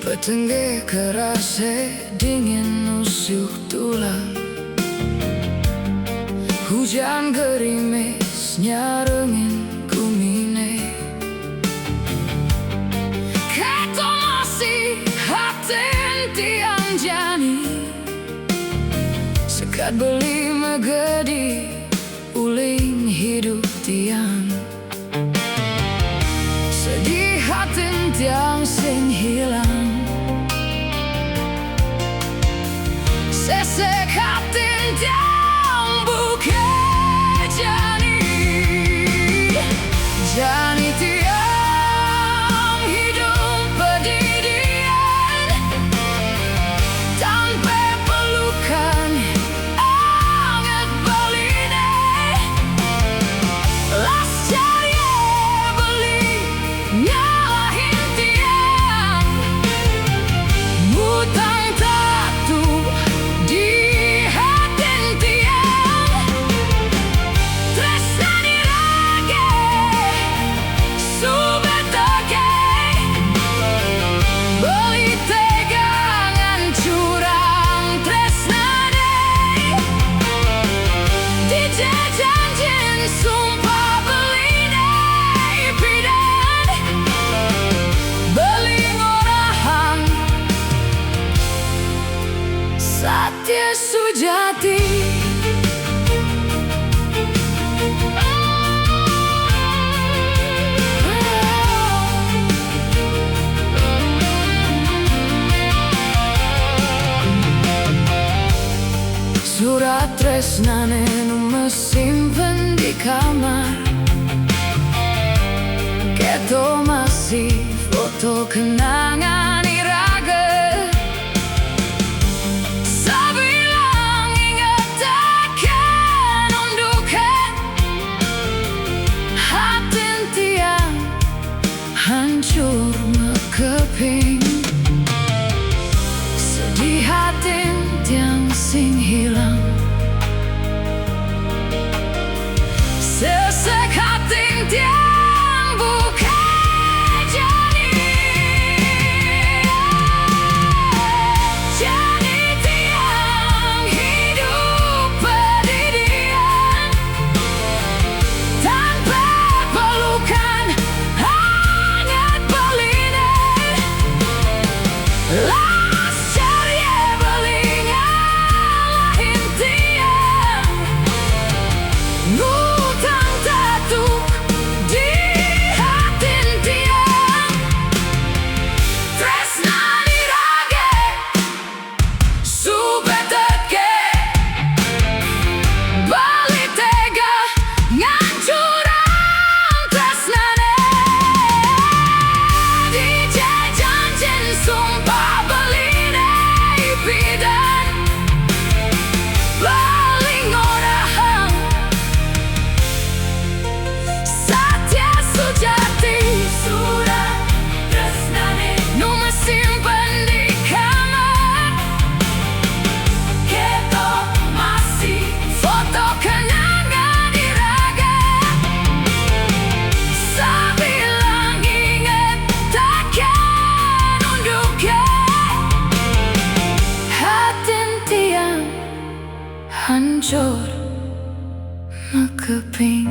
Petengge kerase dingin nusuk tulang. Hujan gerimis nyarengin kumine. Keto masih hatin tiang jani. Sekat beli megedi uling hidup tiang. Sedih hatin tiang sing hilang. Sesek hatin tiang buke jani. Jani tiang hidup berdirian tanpa pelukan anget beline. Las cari beli nyalahin tiang. Mutang tatu di hatin tiang. Tresne dirage subetake. Bali tegangan curang tresne deh. Dijajanjin sumpah beline pidan. Beli ngorahan Satya Sujati. Surat tresnane nu mesimpen di kamar. Keto masih foto kenangan iraga. Sabilang ingat takkan undukan. Hatin tiang hancur mekeping. Sedih hatin tiang sing hilang. Sesek hatin tiang buka jani. Jani tiang hidup berdirian tanpa pelukan hangat beline. Las cari beli nyalahin tiang. Ngutang tatu di hatin tiang. Tresne dirage subetake. Bali tega ngancurang tresnane. Dijajanjin sumpah beline pidan. Bali ngorahan Satya Sujati. Surat tresnane nu mesimpen di kamar. Keto masih foto kenangan iraga. Sabilang inget takkan undukan. Hatin tiang hancur mekeping.